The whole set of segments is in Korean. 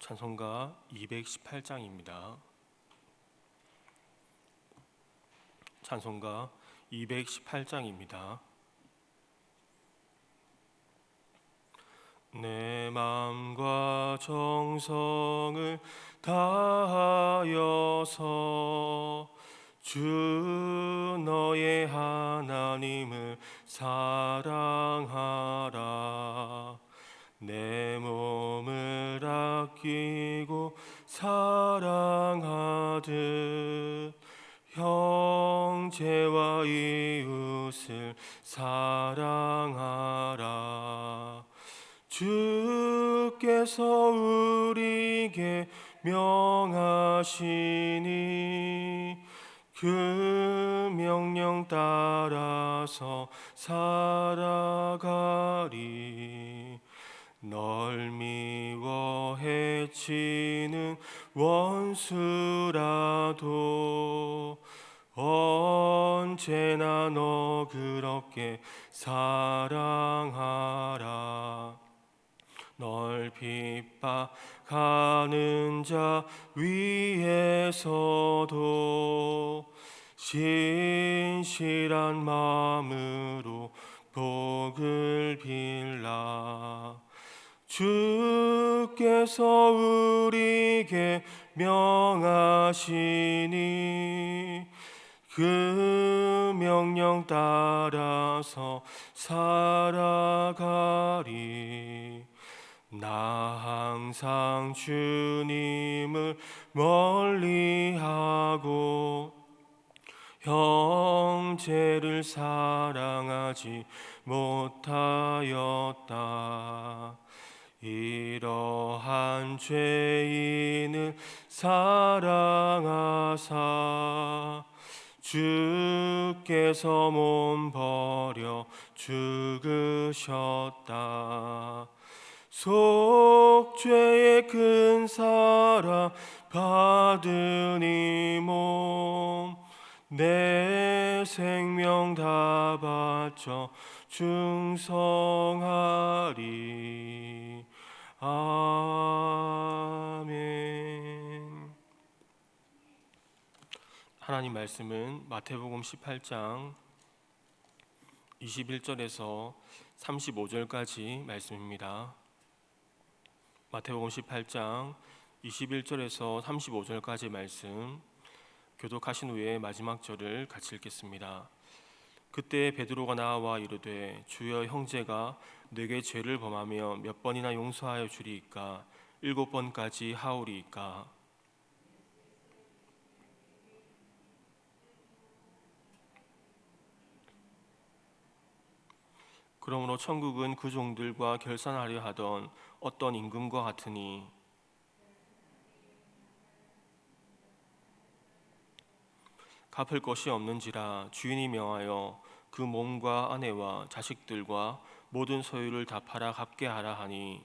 찬송가 218장입니다. 찬송가 218장입니다. 내 마음과 정성을 다하여서 주 너의 하나님을 사랑하라. 내 몸을 아끼고 사랑하듯 형제와 이웃을 사랑하라. 주께서 우리에게 명하시니 그 명령 따라서 살아가리. 널 미워 해치는 원수라도 언제나 너 그렇게 사랑하라. 널 핍박하는 자 위에서도 신실한 마음으로 복을 빌라. 주께서 우리에게 명하시니 그 명령 따라서 살아가리. 나 항상 주님을 멀리하고 형제를 사랑하지 못하였다. 이러한 죄인을 사랑하사 주께서 몸 버려 죽으셨다. 속죄의 큰 사랑 받은 이 몸 내 생명 다 바쳐 충성하리. 아멘. 하나님 말씀은 마태복음 18장 21절에서 35절까지 말씀입니다. 마태복음 18장 21절에서 35절까지 말씀 교독하신 후에 마지막 절을 같이 읽겠습니다. 그때 베드로가 나와 이르되 주여 형제가 내게 죄를 범하며 몇 번이나 용서하여 주리이까? 7번까지 하오리이까? 그러므로 천국은 그 종들과 결산하려 하던 어떤 임금과 같으니 갚을 것이 없는지라 주인이 명하여 그 몸과 아내와 자식들과 모든 소유를 다 팔아 갚게 하라 하니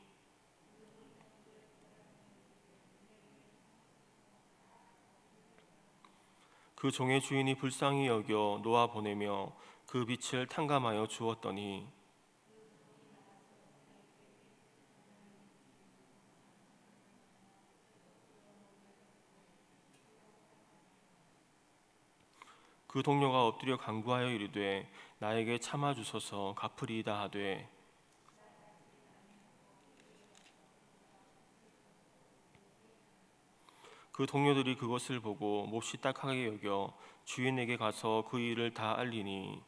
그 종의 주인이 불쌍히 여겨 놓아 보내며 그 빚을 탕감하여 주었더니 그 동료가 엎드려 간구하여 이르되 나에게 참아 주소서 갚으리이다 하되 그 동료들이 그것을 보고 몹시 딱하게 여겨 주인에게 가서 그 일을 다 알리니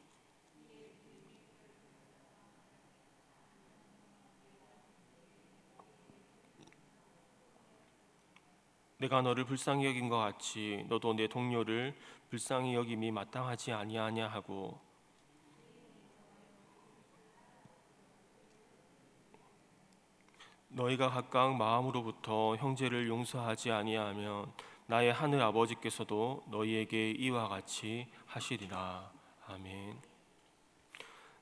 내가 너를 불쌍히 여긴 것 같이 너도 내 동료를 불쌍히 여김이 마땅하지 아니하냐 하고 너희가 각각 마음으로부터 형제를 용서하지 아니하면 나의 하늘 아버지께서도 너희에게 이와 같이 하시리라. 아멘.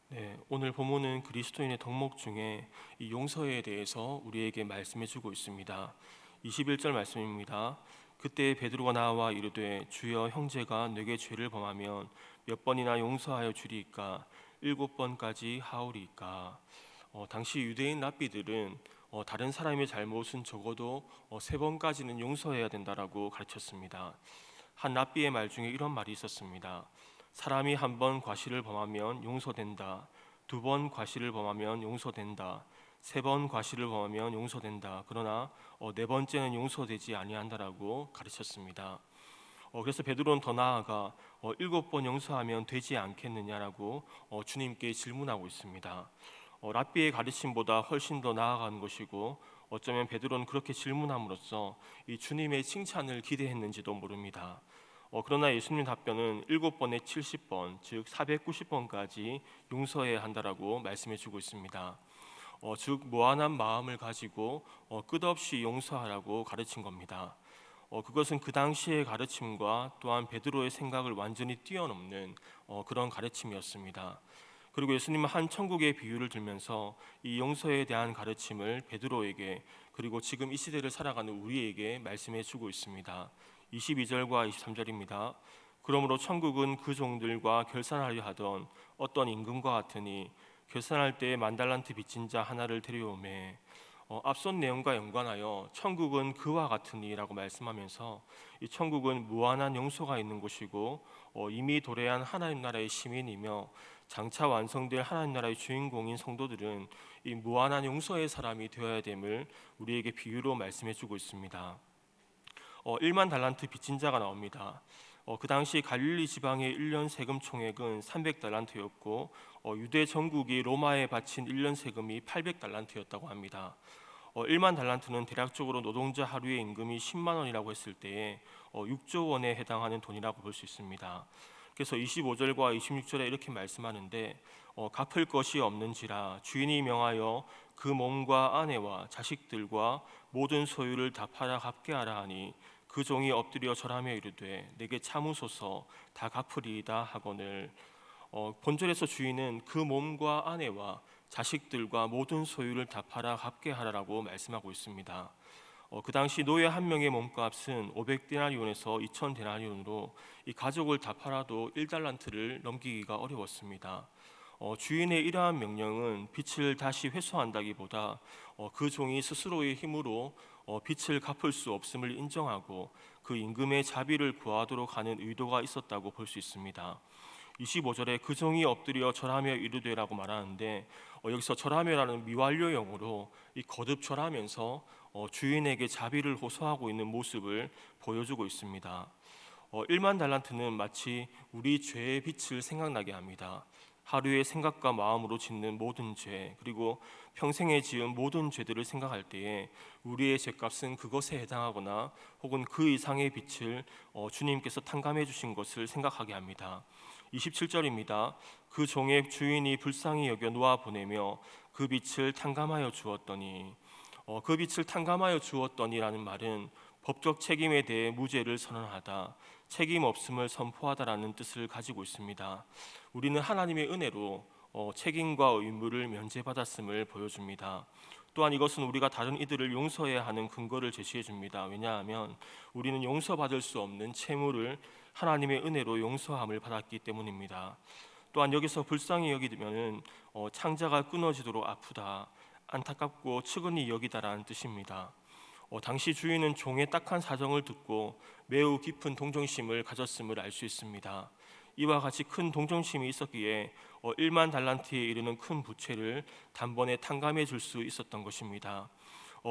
네, 오늘 본문은 그리스도인의 덕목 중에 이 용서에 대해서 우리에게 말씀해주고 있습니다. 21절 말씀입니다. 그때 베드로가 나와 이르되 주여 형제가 내게 죄를 범하면 몇 번이나 용서하여 주리이까? 7번까지 하오리이까? 당시 유대인 랍비들은 다른 사람의 잘못은 적어도 3번까지는 용서해야 된다라고 가르쳤습니다. 한 랍비의 말 중에 이런 말이 있었습니다. 사람이 한 번 과실을 범하면 용서된다. 2번 과실을 범하면 용서된다. 3번 과실을 범하면 용서된다. 그러나 4번째는 용서되지 아니한다라고 가르쳤습니다. 그래서 베드로는 더 나아가 7번 용서하면 되지 않겠느냐라고 주님께 질문하고 있습니다. 랍비의 가르침보다 훨씬 더 나아가는 것이고 어쩌면 베드로는 그렇게 질문함으로써 이 주님의 칭찬을 기대했는지도 모릅니다. 그러나 예수님 답변은 7번에 70번, 즉 490번까지 용서해야 한다라고 말씀해주고 있습니다. 즉 무한한 마음을 가지고 끝없이 용서하라고 가르친 겁니다. 그것은 그 당시의 가르침과 또한 베드로의 생각을 완전히 뛰어넘는 그런 가르침이었습니다. 그리고 예수님은 한 천국의 비유를 들면서 이 용서에 대한 가르침을 베드로에게 그리고 지금 이 시대를 살아가는 우리에게 말씀해 주고 있습니다. 22절과 23절입니다. 그러므로 천국은 그 종들과 결산하려 하던 어떤 임금과 같으니 결산할 때에 10,000달란트 빚진 자 하나를 데려오매 앞선 내용과 연관하여 천국은 그와 같으니라고 말씀하면서 이 천국은 무한한 용서가 있는 곳이고 이미 도래한 하나님 나라의 시민이며 장차 완성될 하나님 나라의 주인공인 성도들은 이 무한한 용서의 사람이 되어야 됨을 우리에게 비유로 말씀해 주고 있습니다. 10,000달란트 빚진 자가 나옵니다. 그 당시 갈릴리 지방의 1년 세금 총액은 300달란트였고 유대 전국이 로마에 바친 1년 세금이 800달란트였다고 합니다. 1만 달란트는 대략적으로 노동자 하루의 임금이 10만 원이라고 했을 때에 6조 원에 해당하는 돈이라고 볼 수 있습니다. 그래서 25절과 26절에 이렇게 말씀하는데 갚을 것이 없는지라 주인이 명하여 그 몸과 아내와 자식들과 모든 소유를 다 팔아 갚게 하라 하니 그 종이 엎드려 절하며 이르되 내게 참으소서 다 갚으리이다 하거늘. 본절에서 주인은 그 몸과 아내와 자식들과 모든 소유를 다 팔아 갚게 하라라고 말씀하고 있습니다. 그 당시 노예 한 명의 몸값은 500데나리온에서 2,000데나리온으로 이 가족을 다 팔아도 1달란트를 넘기기가 어려웠습니다. 주인의 이러한 명령은 빚을 다시 회수한다기보다 그 종이 스스로의 힘으로 빚을 갚을 수 없음을 인정하고 그 임금의 자비를 구하도록 하는 의도가 있었다고 볼 수 있습니다. 25절에 그 종이 엎드려 절하며 이르되라고 말하는데 여기서 절하며라는 미완료형으로 이 거듭 절하면서 주인에게 자비를 호소하고 있는 모습을 보여주고 있습니다. 1만 달란트는 마치 우리 죄의 빛을 생각나게 합니다. 하루의 생각과 마음으로 짓는 모든 죄 그리고 평생에 지은 모든 죄들을 생각할 때에 우리의 죄값은 그것에 해당하거나 혹은 그 이상의 빛을 주님께서 탕감해 주신 것을 생각하게 합니다. 27절입니다. 그 종의 주인이 불쌍히 여겨 놓아 보내며 그 빛을 탕감하여 주었더니 그 빛을 탕감하여 주었더니라는 말은 법적 책임에 대해 무죄를 선언하다, 책임 없음을 선포하다라는 뜻을 가지고 있습니다. 우리는 하나님의 은혜로 책임과 의무를 면제받았음을 보여줍니다. 또한 이것은 우리가 다른 이들을 용서해야 하는 근거를 제시해 줍니다. 왜냐하면 우리는 용서받을 수 없는 채무를 하나님의 은혜로 용서함을 받았기 때문입니다. 또한 여기서 불쌍히 여기면은 창자가 끊어지도록 아프다, 안타깝고 측은히 여기다라는 뜻입니다. 당시 주인은 종의 딱한 사정을 듣고 매우 깊은 동정심을 가졌음을 알 수 있습니다. 이와 같이 큰 동정심이 있었기에 1만 달란트에 이르는 큰 부채를 단번에 탕감해 줄 수 있었던 것입니다.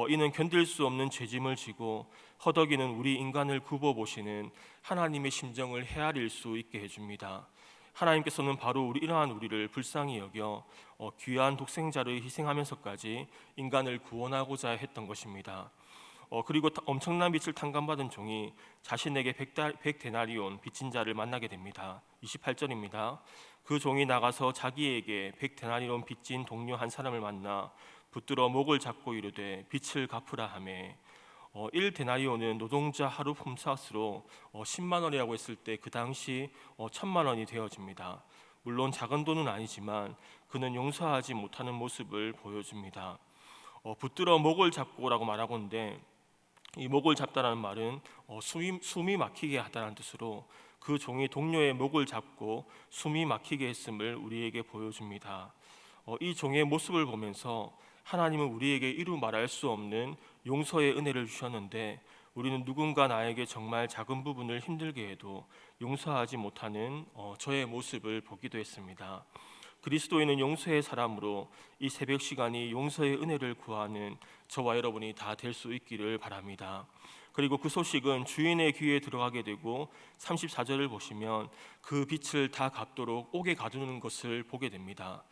이는 견딜 수 없는 죄짐을 지고 허덕이는 우리 인간을 굽어보시는 하나님의 심정을 헤아릴 수 있게 해줍니다. 하나님께서는 바로 이러한 우리를 불쌍히 여겨 귀한 독생자를 희생하면서까지 인간을 구원하고자 했던 것입니다. 그리고 엄청난 빚을 탕감받은 종이 자신에게 100데나리온 빚진 자를 만나게 됩니다. 28절입니다. 그 종이 나가서 자기에게 100데나리온 빚진 동료 한 사람을 만나 붙들어 목을 잡고 이르되 빚을 갚으라 하매 1데나리온은 노동자 하루 품삯으로 10만 원이라고 했을 때 그 당시 1,000만 원이 되어집니다. 물론 작은 돈은 아니지만 그는 용서하지 못하는 모습을 보여줍니다. 붙들어 목을 잡고라고 말하고 있는데 이 목을 잡다라는 말은 숨이 막히게 하다라는 뜻으로 그 종이 동료의 목을 잡고 숨이 막히게 했음을 우리에게 보여줍니다. 이 종의 모습을 보면서 하나님은 우리에게 이루 말할 수 없는 용서의 은혜를 주셨는데 우리는 누군가 나에게 정말 작은 부분을 힘들게 해도 용서하지 못하는 저의 모습을 보기도 했습니다. 그리스도인은 용서의 사람으로 이 새벽 시간이 용서의 은혜를 구하는 저와 여러분이 다 될 수 있기를 바랍니다. 그리고 그 소식은 주인의 귀에 들어가게 되고 34절을 보시면 그 빛을 다 갚도록 옥에 가두는 것을 보게 됩니다.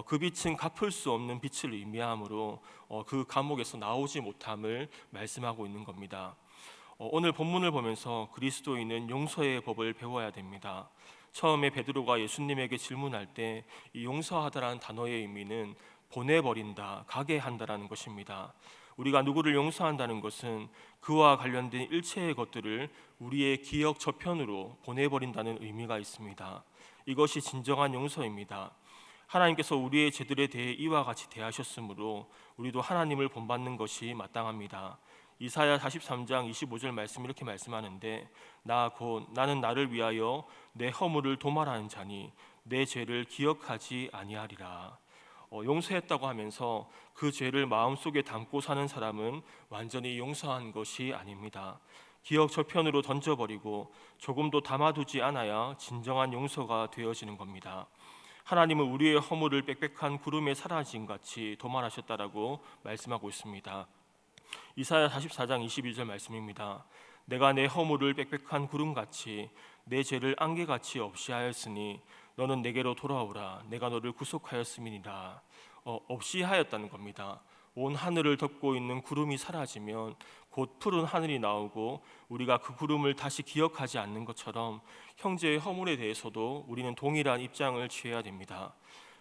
그 빛은 갚을 수 없는 빛을 의미하므로 그 감옥에서 나오지 못함을 말씀하고 있는 겁니다. 오늘 본문을 보면서 그리스도인은 용서의 법을 배워야 됩니다. 처음에 베드로가 예수님에게 질문할 때 이 용서하다라는 단어의 의미는 보내버린다, 가게 한다라는 것입니다. 우리가 누구를 용서한다는 것은 그와 관련된 일체의 것들을 우리의 기억 저편으로 보내버린다는 의미가 있습니다. 이것이 진정한 용서입니다. 하나님께서 우리의 죄들에 대해 이와 같이 대하셨으므로 우리도 하나님을 본받는 것이 마땅합니다. 이사야 43장 25절 말씀 이렇게 말씀하는데 나 곧 나는 나를 위하여 내 허물을 도말하는 자니 내 죄를 기억하지 아니하리라. 용서했다고 하면서 그 죄를 마음속에 담고 사는 사람은 완전히 용서한 것이 아닙니다. 기억 저편으로 던져버리고 조금도 담아두지 않아야 진정한 용서가 되어지는 겁니다. 하나님은 우리의 허물을 빽빽한 구름에 사라진 같이 도말하셨다라고 말씀하고 있습니다. 이사야 44장 22절 말씀입니다. 내가 내 허물을 빽빽한 구름같이 내 죄를 안개같이 없이 하였으니 너는 내게로 돌아오라. 내가 너를 구속하였음이니라. 없이 하였다는 겁니다. 온 하늘을 덮고 있는 구름이 사라지면 곧 푸른 하늘이 나오고 우리가 그 구름을 다시 기억하지 않는 것처럼 형제의 허물에 대해서도 우리는 동일한 입장을 취해야 됩니다.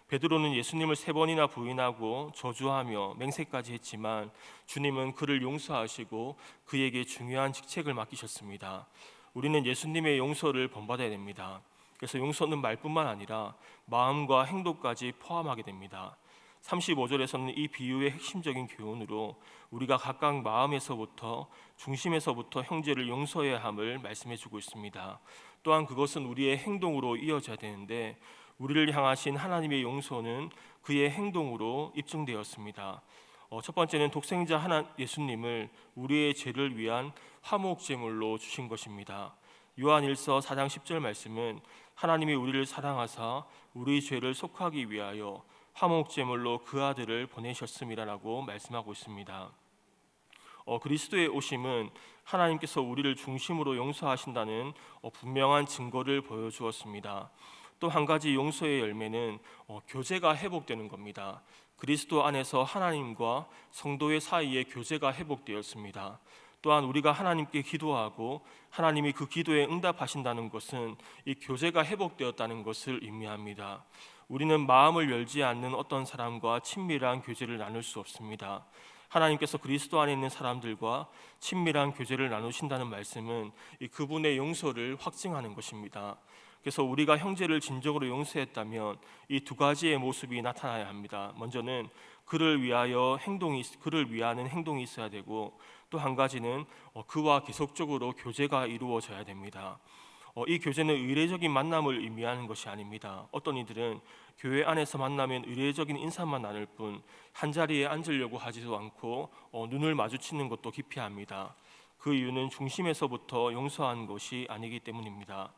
베드로는 예수님을 3번이나 부인하고 저주하며 맹세까지 했지만 주님은 그를 용서하시고 그에게 중요한 직책을 맡기셨습니다. 우리는 예수님의 용서를 본받아야 됩니다. 그래서 용서는 말뿐만 아니라 마음과 행동까지 포함하게 됩니다. 35절에서는 이 비유의 핵심적인 교훈으로 우리가 각각 마음에서부터 중심에서부터 형제를 용서해야 함을 말씀해주고 있습니다. 또한 그것은 우리의 행동으로 이어져야 되는데 우리를 향하신 하나님의 용서는 그의 행동으로 입증되었습니다. 첫 번째는 독생자 예수님을 우리의 죄를 위한 화목제물로 주신 것입니다. 요한일서 4장 10절 말씀은 하나님이 우리를 사랑하사 우리 죄를 속하기 위하여 화목제물로 그 아들을 보내셨음이라고 말씀하고 있습니다. 그리스도의 오심은 하나님께서 우리를 중심으로 용서하신다는 분명한 증거를 보여주었습니다. 또 한 가지 용서의 열매는 교제가 회복되는 겁니다. 그리스도 안에서 하나님과 성도의 사이에 교제가 회복되었습니다. 또한 우리가 하나님께 기도하고 하나님이 그 기도에 응답하신다는 것은 이 교제가 회복되었다는 것을 의미합니다. 우리는 마음을 열지 않는 어떤 사람과 친밀한 교제를 나눌 수 없습니다. 하나님께서 그리스도 안에 있는 사람들과 친밀한 교제를 나누신다는 말씀은 그분의 용서를 확증하는 것입니다. 그래서 우리가 형제를 진정으로 용서했다면 이 두 가지의 모습이 나타나야 합니다. 먼저는 그를 위하는 행동이 있어야 되고 또 한 가지는 그와 계속적으로 교제가 이루어져야 됩니다. 이 교제는 의례적인 만남을 의미하는 것이 아닙니다. 어떤 이들은 교회 안에서 만나면 의례적인 인사만 나눌 뿐 한자리에 앉으려고 하지도 않고 눈을 마주치는 것도 기피합니다. 그 이유는 중심에서부터 용서한 것이 아니기 때문입니다.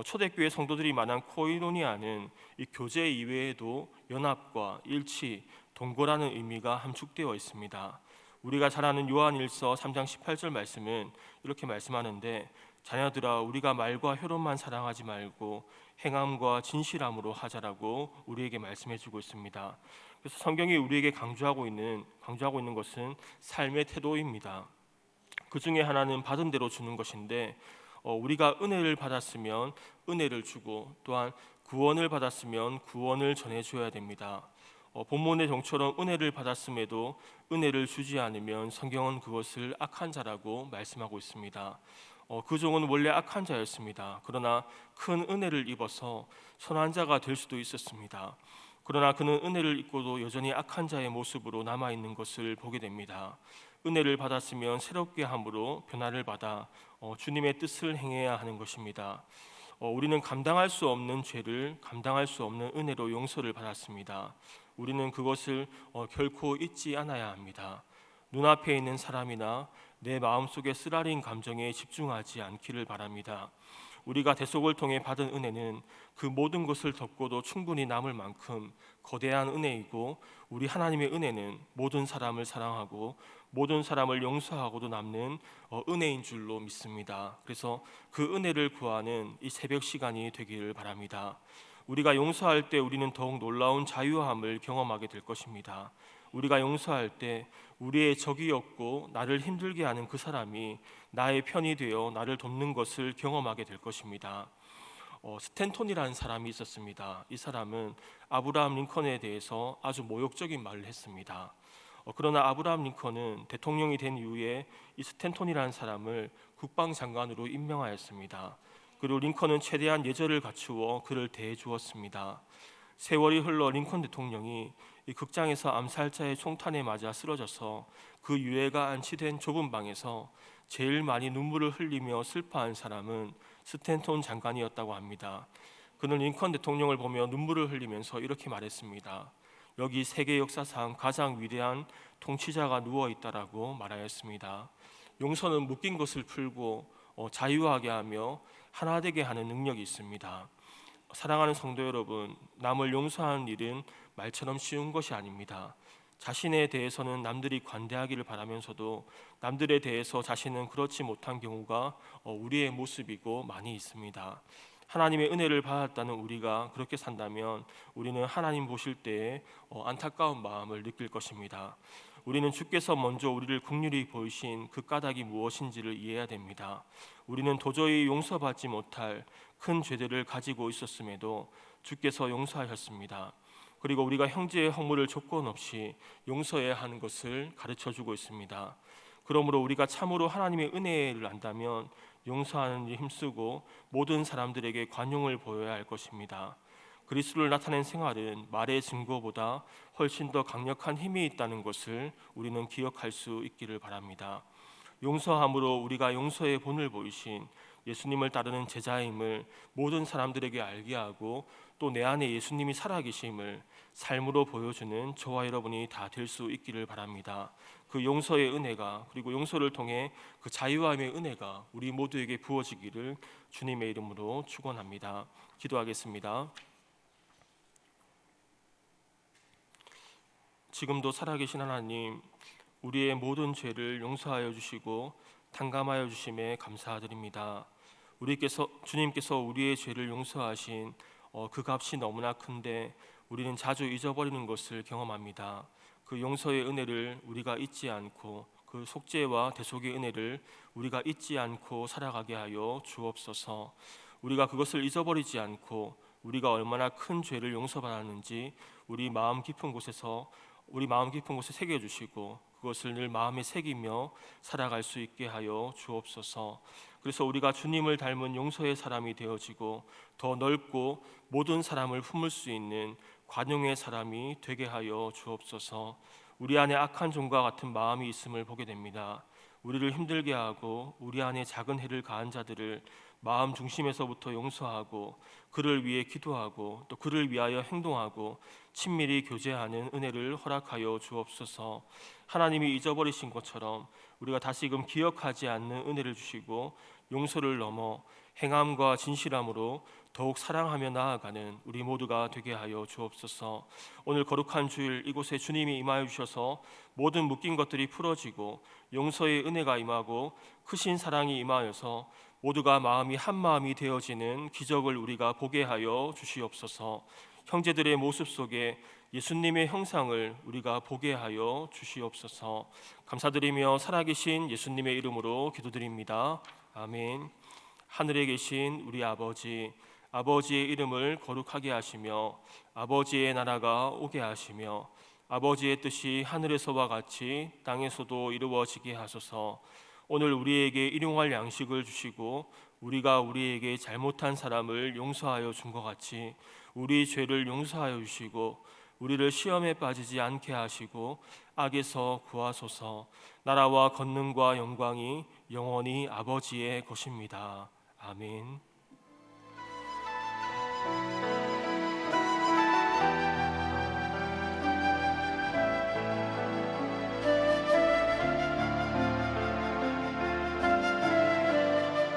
초대교회 성도들이 만난 코이노니아는 이 교제 이외에도 연합과 일치, 동거라는 의미가 함축되어 있습니다. 우리가 잘 아는 요한일서 3장 18절 말씀은 이렇게 말씀하는데 자녀들아 우리가 말과 혀로만 사랑하지 말고 행함과 진실함으로 하자라고 우리에게 말씀해주고 있습니다. 그래서 성경이 우리에게 강조하고 있는 것은 삶의 태도입니다. 그 중에 하나는 받은 대로 주는 것인데 우리가 은혜를 받았으면 은혜를 주고 또한 구원을 받았으면 구원을 전해줘야 됩니다. 본문의 정처럼 은혜를 받았음에도 은혜를 주지 않으면 성경은 그것을 악한 자라고 말씀하고 있습니다. 그 종은 원래 악한 자였습니다. 그러나 큰 은혜를 입어서 선한 자가 될 수도 있었습니다. 그러나 그는 은혜를 입고도 여전히 악한 자의 모습으로 남아있는 것을 보게 됩니다. 은혜를 받았으면 새롭게 함으로 변화를 받아 주님의 뜻을 행해야 하는 것입니다. 우리는 감당할 수 없는 죄를 감당할 수 없는 은혜로 용서를 받았습니다. 우리는 그것을 결코 잊지 않아야 합니다. 눈앞에 있는 사람이나 내 마음속의 쓰라린 감정에 집중하지 않기를 바랍니다. 우리가 대속을 통해 받은 은혜는 그 모든 것을 덮고도 충분히 남을 만큼 거대한 은혜이고, 우리 하나님의 은혜는 모든 사람을 사랑하고 모든 사람을 용서하고도 남는 은혜인 줄로 믿습니다. 그래서 그 은혜를 구하는 이 새벽 시간이 되기를 바랍니다. 우리가 용서할 때 우리는 더욱 놀라운 자유함을 경험하게 될 것입니다. 우리가 용서할 때 우리의 적이었고 나를 힘들게 하는 그 사람이 나의 편이 되어 나를 돕는 것을 경험하게 될 것입니다. 스탠톤이라는 사람이 있었습니다. 이 사람은 아브라함 링컨에 대해서 아주 모욕적인 말을 했습니다. 그러나 아브라함 링컨은 대통령이 된 이후에 이 스탠톤이라는 사람을 국방장관으로 임명하였습니다. 그리고 링컨은 최대한 예절을 갖추어 그를 대해 주었습니다. 세월이 흘러 링컨 대통령이 이 극장에서 암살자의 총탄에 맞아 쓰러져서 그 유해가 안치된 좁은 방에서 제일 많이 눈물을 흘리며 슬퍼한 사람은 스탠톤 장관이었다고 합니다. 그는 링컨 대통령을 보며 눈물을 흘리면서 이렇게 말했습니다. 여기 세계 역사상 가장 위대한 통치자가 누워 있다라고 말하였습니다. 용서는 묶인 것을 풀고 자유하게 하며 하나 되게 하는 능력이 있습니다. 사랑하는 성도 여러분, 남을 용서하는 일은 말처럼 쉬운 것이 아닙니다. 자신에 대해서는 남들이 관대하기를 바라면서도 남들에 대해서 자신은 그렇지 못한 경우가 우리의 모습이고 많이 있습니다. 하나님의 은혜를 받았다는 우리가 그렇게 산다면 우리는 하나님 보실 때에 안타까운 마음을 느낄 것입니다. 우리는 주께서 먼저 우리를 긍휼히 보이신 그 까닭이 무엇인지를 이해해야 됩니다. 우리는 도저히 용서받지 못할 큰 죄들을 가지고 있었음에도 주께서 용서하셨습니다. 그리고 우리가 형제의 허물을 조건 없이 용서해야 하는 것을 가르쳐주고 있습니다. 그러므로 우리가 참으로 하나님의 은혜를 안다면 용서하는 데 힘쓰고 모든 사람들에게 관용을 보여야 할 것입니다. 그리스도를 나타낸 생활은 말의 증거보다 훨씬 더 강력한 힘이 있다는 것을 우리는 기억할 수 있기를 바랍니다. 용서함으로 우리가 용서의 본을 보이신 예수님을 따르는 제자임을 모든 사람들에게 알게 하고 또 내 안에 예수님이 살아계심을 삶으로 보여주는 저와 여러분이 다 될 수 있기를 바랍니다. 그 용서의 은혜가, 그리고 용서를 통해 그 자유함의 은혜가 우리 모두에게 부어지기를 주님의 이름으로 축원합니다. 기도하겠습니다. 지금도 살아계신 하나님, 우리의 모든 죄를 용서하여 주시고 탕감하여 주심에 감사드립니다. 주님께서 우리의 죄를 용서하신 그 값이 너무나 큰데 우리는 자주 잊어버리는 것을 경험합니다. 그 용서의 은혜를 우리가 잊지 않고, 그 속죄와 대속의 은혜를 우리가 잊지 않고 살아가게 하여 주옵소서. 우리가 그것을 잊어버리지 않고 우리가 얼마나 큰 죄를 용서받았는지 우리 마음 깊은 곳에 새겨주시고 그것을 늘 마음에 새기며 살아갈 수 있게 하여 주옵소서. 그래서 우리가 주님을 닮은 용서의 사람이 되어지고 더 넓고 모든 사람을 품을 수 있는 관용의 사람이 되게 하여 주옵소서. 우리 안에 악한 종과 같은 마음이 있음을 보게 됩니다. 우리를 힘들게 하고 우리 안에 작은 해를 가한 자들을 마음 중심에서부터 용서하고 그를 위해 기도하고 또 그를 위하여 행동하고 친밀히 교제하는 은혜를 허락하여 주옵소서. 하나님이 잊어버리신 것처럼 우리가 다시금 기억하지 않는 은혜를 주시고 용서를 넘어 행함과 진실함으로 더욱 사랑하며 나아가는 우리 모두가 되게 하여 주옵소서. 오늘 거룩한 주일 이곳에 주님이 임하여 주셔서 모든 묶인 것들이 풀어지고 용서의 은혜가 임하고 크신 사랑이 임하여서 모두가 마음이 한 마음이 되어지는 기적을 우리가 보게 하여 주시옵소서. 형제들의 모습 속에 예수님의 형상을 우리가 보게 하여 주시옵소서. 감사드리며 살아계신 예수님의 이름으로 기도드립니다. 아멘. 하늘에 계신 우리 아버지, 아버지의 이름을 거룩하게 하시며 아버지의 나라가 오게 하시며 아버지의 뜻이 하늘에서와 같이 땅에서도 이루어지게 하소서. 오늘 우리에게 일용할 양식을 주시고 우리가 우리에게 잘못한 사람을 용서하여 준 것 같이 우리 죄를 용서하여 주시고 우리를 시험에 빠지지 않게 하시고 악에서 구하소서. 나라와 권능과 영광이 영원히 아버지의 것입니다. 아멘.